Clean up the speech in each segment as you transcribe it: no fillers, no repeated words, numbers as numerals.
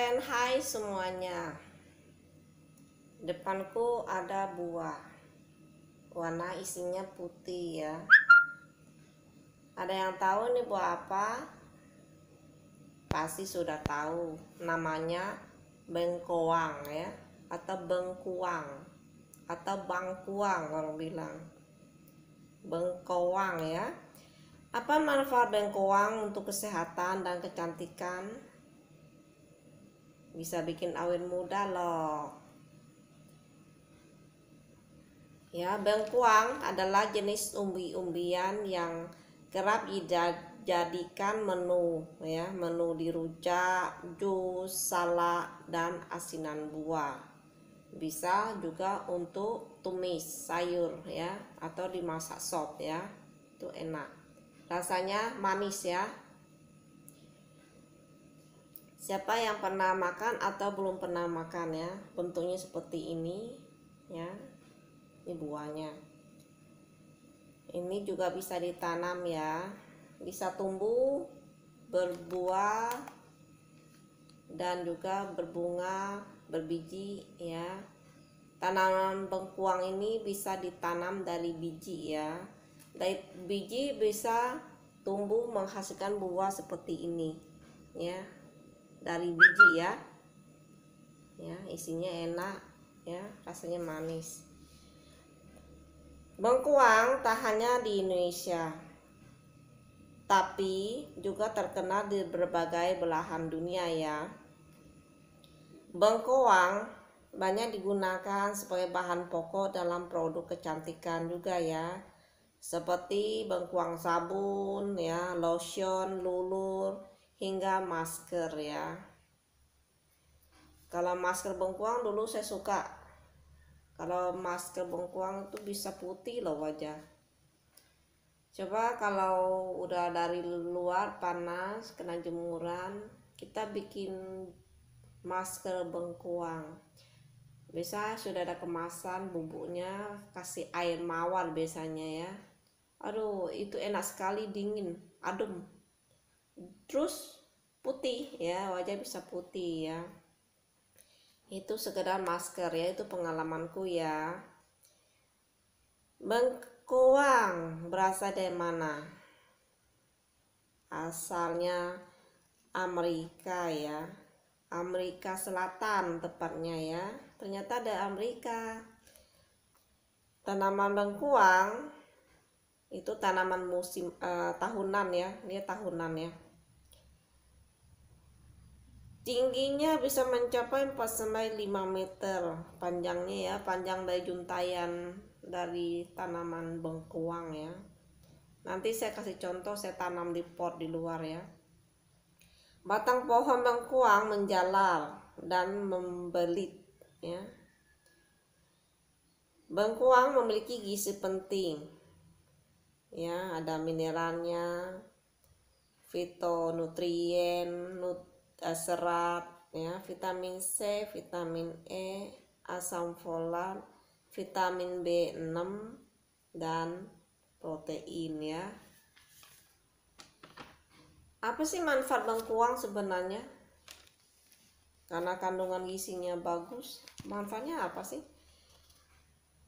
Say hai semuanya. Depanku ada buah. Warna isinya putih ya. Ada yang tahu ini buah apa? Pasti sudah tahu. Namanya bengkoang ya, atau bengkuang, atau bangkuang orang bilang. Bengkoang ya. Apa manfaat bengkoang untuk kesehatan dan kecantikan? Bisa bikin awet muda loh. Ya, bengkuang adalah jenis umbi-umbian yang kerap dijadikan menu ya, menu di rujak, jus, salad, dan asinan buah. Bisa juga untuk tumis sayur ya, atau dimasak sop ya. Itu enak. Rasanya manis ya. Siapa yang pernah makan atau belum pernah makan ya? Bentuknya seperti ini ya. Ini buahnya. Ini juga bisa ditanam ya. Bisa tumbuh, berbuah, dan juga berbunga, berbiji ya. Tanaman bengkuang ini bisa ditanam dari biji ya. Dari biji bisa tumbuh menghasilkan buah seperti ini ya. Dari biji ya. Ya, isinya enak ya, rasanya manis. Bengkuang tak hanya di Indonesia, tapi juga terkenal di berbagai belahan dunia ya. Bengkoang banyak digunakan sebagai bahan pokok dalam produk kecantikan juga ya. Seperti bengkuang sabun ya, lotion, lulur, hingga masker ya. Kalau masker bengkuang dulu saya suka. Kalau masker bengkuang itu bisa putih loh wajah. Coba kalau udah dari luar panas, kena jemuran, kita bikin masker bengkuang. Biasa sudah ada kemasan bubuknya, kasih air mawar biasanya ya. Aduh, itu enak sekali, dingin, adem. Terus putih ya, wajah bisa putih ya. Itu sekedar masker ya, itu pengalamanku ya. Bengkoang berasal dari mana? Asalnya Amerika ya, Amerika Selatan tepatnya ya. Ternyata ada Amerika. Tanaman bengkuang itu tanaman musim tahunan ya, dia tahunan ya. Tingginya bisa mencapai 4-5 meter panjangnya ya, panjang dari juntayan dari tanaman bengkuang ya. Nanti saya kasih contoh, saya tanam di pot di luar ya. Batang pohon bengkuang menjalar dan membelit ya. Bengkuang memiliki gizi penting ya, ada mineralnya, fitonutrien, serat ya, vitamin C, vitamin E, asam folat, vitamin B6, dan protein ya. Apa sih manfaat bengkuang sebenarnya? Karena kandungan gizinya bagus, manfaatnya apa sih?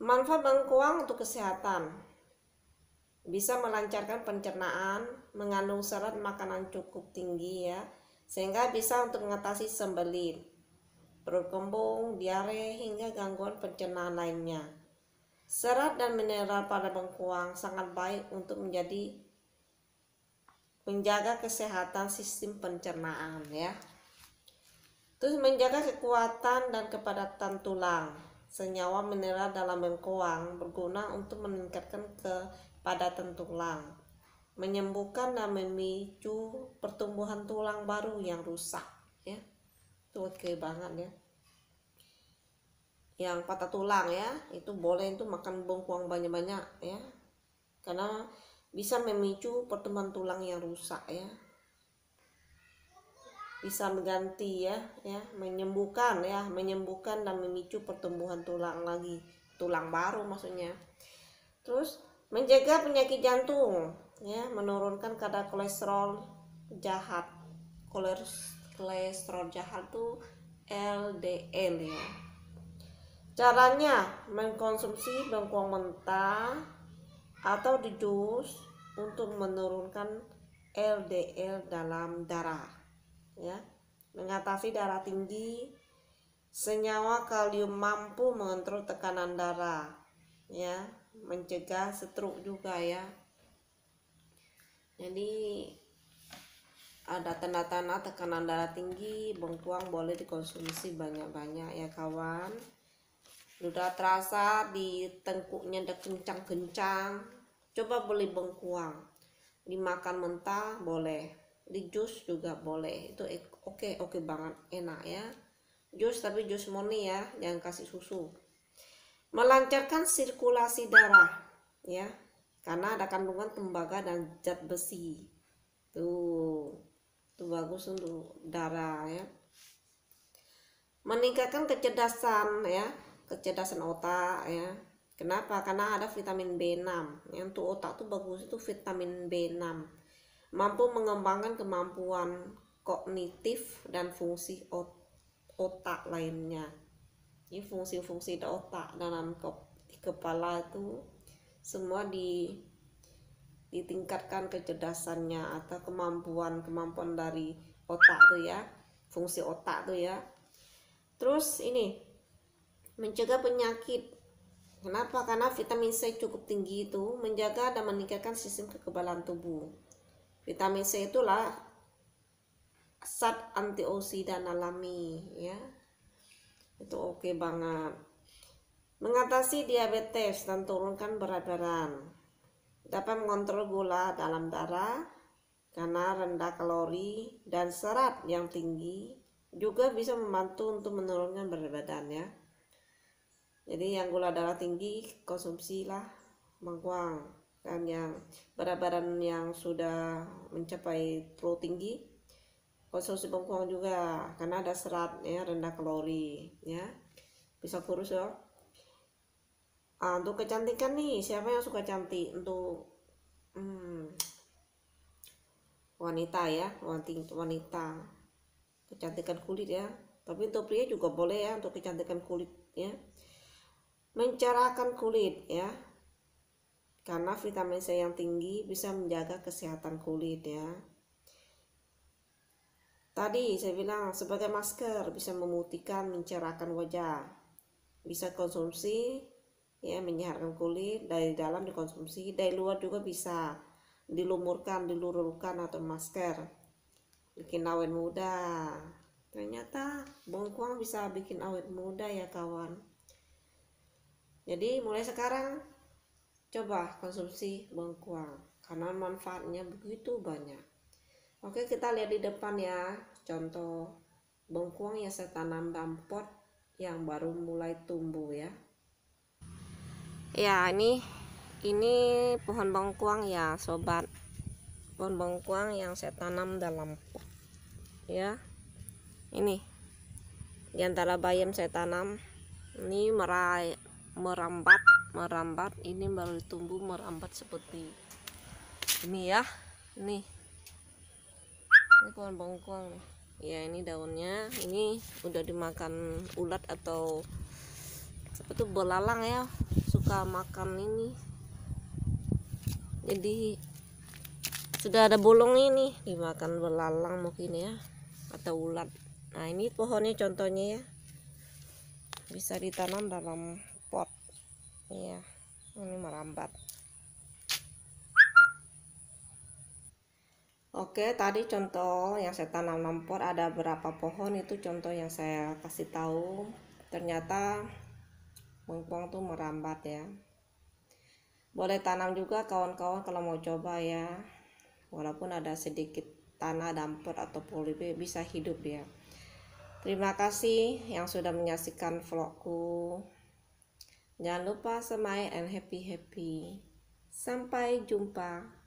Manfaat bengkuang untuk kesehatan, bisa melancarkan pencernaan, mengandung serat makanan cukup tinggi ya, sehingga bisa untuk mengatasi sembelit, perut kembung, diare, hingga gangguan pencernaan lainnya. Serat dan mineral pada bengkuang sangat baik untuk menjaga kesehatan sistem pencernaan ya. Terus menjaga kekuatan dan kepadatan tulang. Senyawa mineral dalam bengkuang berguna untuk meningkatkan kepadatan tulang, menyembuhkan dan memicu pertumbuhan tulang baru yang rusak ya. Itu oke banget ya. Yang patah tulang ya, itu boleh itu makan bengkuang banyak-banyak ya, karena bisa memicu pertumbuhan tulang yang rusak ya. Bisa mengganti ya, menyembuhkan dan memicu pertumbuhan tulang lagi, tulang baru maksudnya. Terus menjaga penyakit jantung ya, menurunkan kadar kolesterol jahat, kolesterol jahat tuh LDL ya. Caranya mengkonsumsi bengkuang mentah atau di jus untuk menurunkan LDL dalam darah ya, mengatasi darah tinggi. Senyawa kalium mampu mengontrol tekanan darah ya, mencegah stroke juga ya. Jadi ada tanda-tanda tekanan darah tinggi, bengkuang boleh dikonsumsi banyak-banyak ya kawan. Sudah terasa di tengkuknya udah kencang-kencang, coba beli bengkuang, dimakan mentah boleh, di jus juga boleh, itu oke banget, enak ya. Jus tapi jus murni ya, jangan kasih susu. Melancarkan sirkulasi darah ya, karena ada kandungan tembaga dan zat besi. Tuh bagus untuk darah ya. Meningkatkan kecerdasan ya, kecerdasan otak ya. Kenapa? Karena ada vitamin B6 yang untuk otak tuh bagus, itu vitamin B6 mampu mengembangkan kemampuan kognitif dan fungsi otak lainnya. Ini fungsi-fungsi otak dalam kepala itu semua ditingkatkan kecerdasannya atau kemampuan dari otak tuh ya, fungsi otak tuh ya. Terus ini mencegah penyakit. Kenapa? Karena vitamin C cukup tinggi itu menjaga dan meningkatkan sistem kekebalan tubuh. Vitamin C itulah zat antioksidan alami ya, itu oke banget. Mengatasi diabetes dan turunkan berat badan. Dapat mengontrol gula dalam darah karena rendah kalori dan serat yang tinggi. Juga bisa membantu untuk menurunkan berat badan ya. Jadi yang gula darah tinggi konsumsilah bengkuang, dan yang berat badan yang sudah mencapai terlalu tinggi konsumsi bengkuang juga karena ada serat ya, rendah kalori ya, bisa kurus ya. Untuk kecantikan nih, siapa yang suka cantik? Untuk wanita ya, wanita kecantikan kulit ya, tapi untuk pria juga boleh ya untuk kecantikan kulit ya. Mencerahkan kulit ya, karena vitamin C yang tinggi bisa menjaga kesehatan kulit ya. Tadi saya bilang sebagai masker, bisa memutihkan, mencerahkan wajah, bisa konsumsi ya, menyehatkan kulit dari dalam dikonsumsi, dari luar juga bisa dilumurkan, diluruskan atau masker, bikin awet muda. Ternyata bengkuang bisa bikin awet muda ya kawan. Jadi mulai sekarang coba konsumsi bengkuang karena manfaatnya begitu banyak. Oke, kita lihat di depan ya, contoh bengkuang yang saya tanam dalam pot yang baru mulai tumbuh ya. Ya, ini pohon bengkuang ya sobat, pohon bengkuang yang saya tanam dalam pot ya. Ini di antara bayam saya tanam, ini merambat, ini baru tumbuh merambat seperti ini ya. Ini pohon bengkuang nih ya, ini daunnya ini udah dimakan ulat atau apa tuh, belalang ya, suka makan ini. Jadi sudah ada bolong ini dimakan belalang mungkin ya, atau ulat. Nah ini pohonnya contohnya ya, bisa ditanam dalam pot ya, ini merambat. Oke, tadi contoh yang saya tanam dalam pot ada berapa pohon, itu contoh yang saya kasih tahu. Ternyata bengkuang tuh merambat ya. Boleh tanam juga kawan-kawan kalau mau coba ya, walaupun ada sedikit tanah dalam pot atau polibe bisa hidup ya. Terima kasih yang sudah menyaksikan vlogku. Jangan lupa smile and happy. Sampai jumpa.